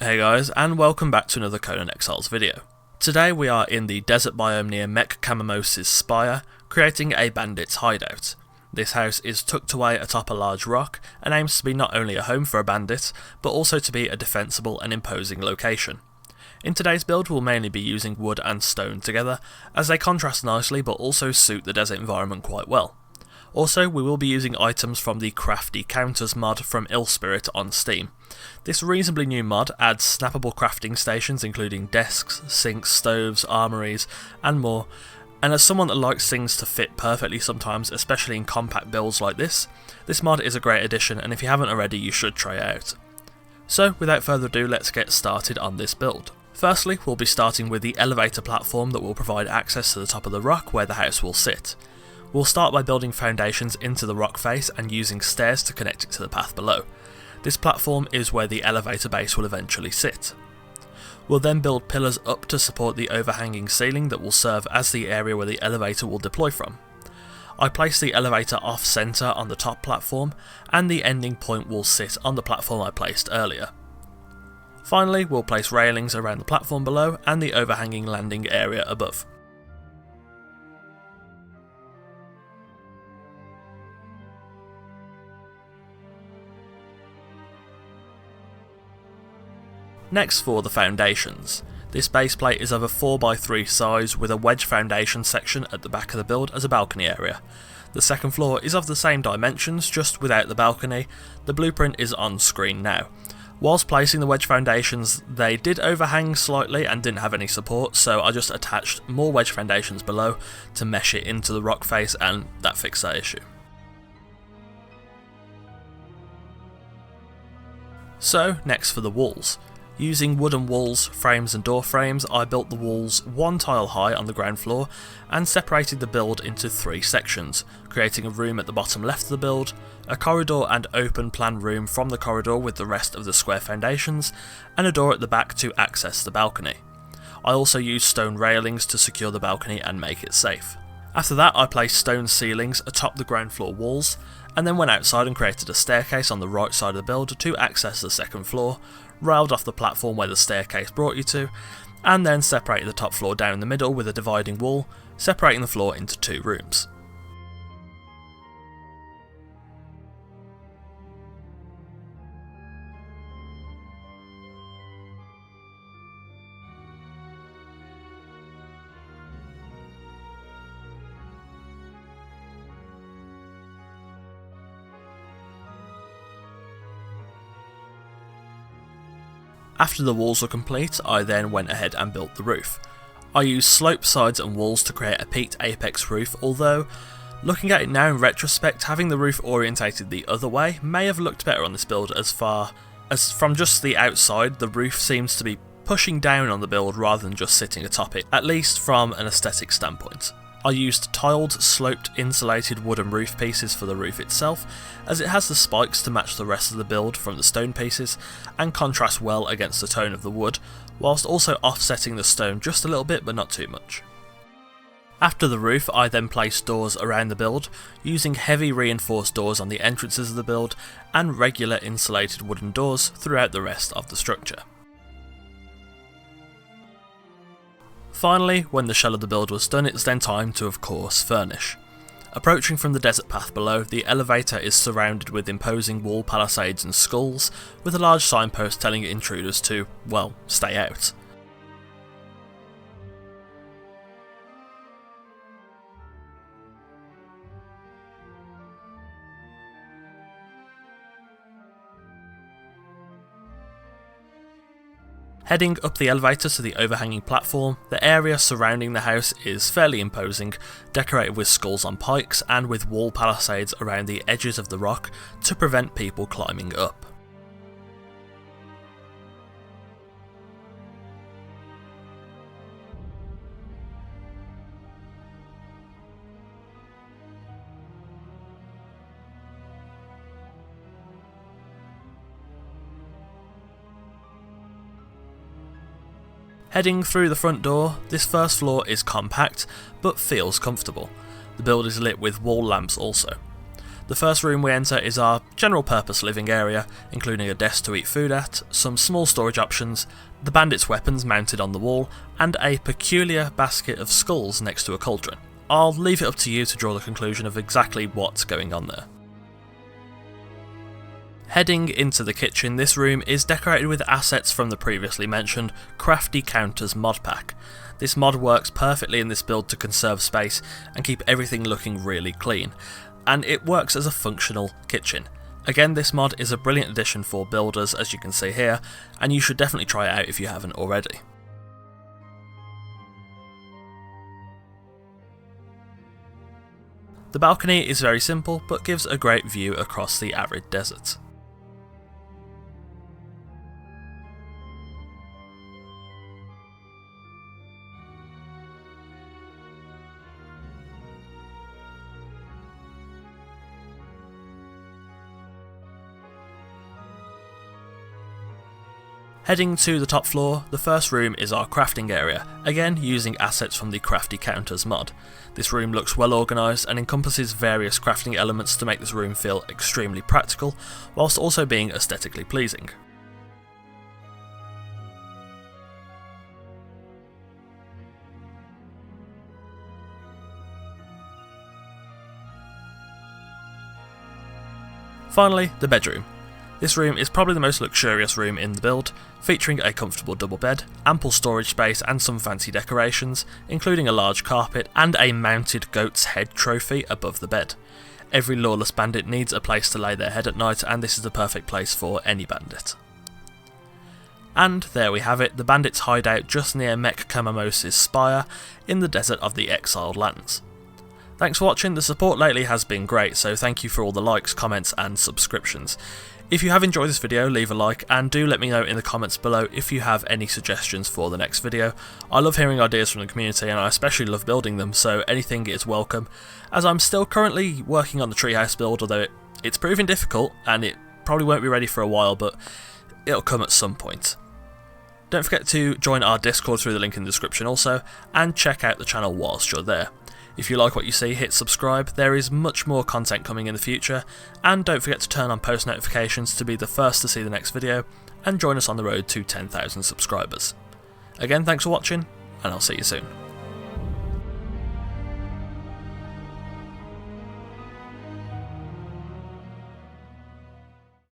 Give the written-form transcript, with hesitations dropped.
Hey guys, and welcome back to another Conan Exiles video. Today we are in the desert biome near mek-kamoses spire, creating a bandit's hideout. This house is tucked away atop a large rock, and aims to be not only a home for a bandit, but also to be a defensible and imposing location. In today's build we'll mainly be using wood and stone together, as they contrast nicely but also suit the desert environment quite well. Also, we will be using items from the Crafty Counters mod from Illspirit on Steam. This reasonably new mod adds snappable crafting stations including desks, sinks, stoves, armories, and more, and as someone that likes things to fit perfectly sometimes, especially in compact builds like this mod is a great addition, and if you haven't already you should try it out. So without further ado, let's get started on this build. Firstly, we'll be starting with the elevator platform that will provide access to the top of the rock where the house will sit. We'll start by building foundations into the rock face and using stairs to connect it to the path below. This platform is where the elevator base will eventually sit. We'll then build pillars up to support the overhanging ceiling that will serve as the area where the elevator will deploy from. I place the elevator off centre on the top platform, and the ending point will sit on the platform I placed earlier. Finally, we'll place railings around the platform below and the overhanging landing area above. Next, for the foundations. This base plate is of a 4x3 size with a wedge foundation section at the back of the build as a balcony area. The second floor is of the same dimensions, just without the balcony. The blueprint is on screen now. Whilst placing the wedge foundations, they did overhang slightly and didn't have any support, so I just attached more wedge foundations below to mesh it into the rock face, and that fixed that issue. So, next for the walls. Using wooden walls, frames and door frames, I built the walls one tile high on the ground floor and separated the build into 3 sections, creating a room at the bottom left of the build, a corridor and open plan room from the corridor with the rest of the square foundations, and a door at the back to access the balcony. I also used stone railings to secure the balcony and make it safe. After that, I placed stone ceilings atop the ground floor walls, and then went outside and created a staircase on the right side of the build to access the second floor, railed off the platform where the staircase brought you to, and then separated the top floor down the middle with a dividing wall, separating the floor into 2 rooms. After the walls were complete, I then went ahead and built the roof. I used sloped sides and walls to create a peaked apex roof, although, looking at it now in retrospect, having the roof orientated the other way may have looked better on this build, as far as from just the outside the roof seems to be pushing down on the build rather than just sitting atop it, at least from an aesthetic standpoint. I used tiled, sloped, insulated wooden roof pieces for the roof itself, as it has the spikes to match the rest of the build from the stone pieces, and contrast well against the tone of the wood, whilst also offsetting the stone just a little bit but not too much. After the roof, I then placed doors around the build, using heavy reinforced doors on the entrances of the build, and regular insulated wooden doors throughout the rest of the structure. Finally, when the shell of the build was done, it's then time to, of course, furnish. Approaching from the desert path below, the elevator is surrounded with imposing wall palisades and skulls, with a large signpost telling intruders to, well, stay out. Heading up the elevator to the overhanging platform, the area surrounding the house is fairly imposing, decorated with skulls on pikes and with wall palisades around the edges of the rock to prevent people climbing up. Heading through the front door, this first floor is compact, but feels comfortable. The build is lit with wall lamps also. The first room we enter is our general purpose living area, including a desk to eat food at, some small storage options, the bandits' weapons mounted on the wall, and a peculiar basket of skulls next to a cauldron. I'll leave it up to you to draw the conclusion of exactly what's going on there. Heading into the kitchen, this room is decorated with assets from the previously mentioned Crafty Counters mod pack. This mod works perfectly in this build to conserve space and keep everything looking really clean, and it works as a functional kitchen. Again, this mod is a brilliant addition for builders, as you can see here, and you should definitely try it out if you haven't already. The balcony is very simple, but gives a great view across the arid desert. Heading to the top floor, the first room is our crafting area, again using assets from the Crafty Counters mod. This room looks well organised and encompasses various crafting elements to make this room feel extremely practical, whilst also being aesthetically pleasing. Finally, the bedroom. This room is probably the most luxurious room in the build, featuring a comfortable double bed, ample storage space and some fancy decorations, including a large carpet and a mounted goat's head trophy above the bed. Every lawless bandit needs a place to lay their head at night, and this is the perfect place for any bandit. And there we have it, the bandit's hideout just near mek-kamoses spire in the desert of the Exiled Lands. Thanks for watching. The support lately has been great, so thank you for all the likes, comments and subscriptions. If you have enjoyed this video, leave a like, and do let me know in the comments below if you have any suggestions for the next video. I love hearing ideas from the community, and I especially love building them, so anything is welcome, as I'm still currently working on the treehouse build, although it's proving difficult, and it probably won't be ready for a while, but it'll come at some point. Don't forget to join our Discord through the link in the description also, and check out the channel whilst you're there. If you like what you see, hit subscribe, there is much more content coming in the future, and don't forget to turn on post notifications to be the first to see the next video, and join us on the road to 10,000 subscribers. Again, thanks for watching, and I'll see you soon.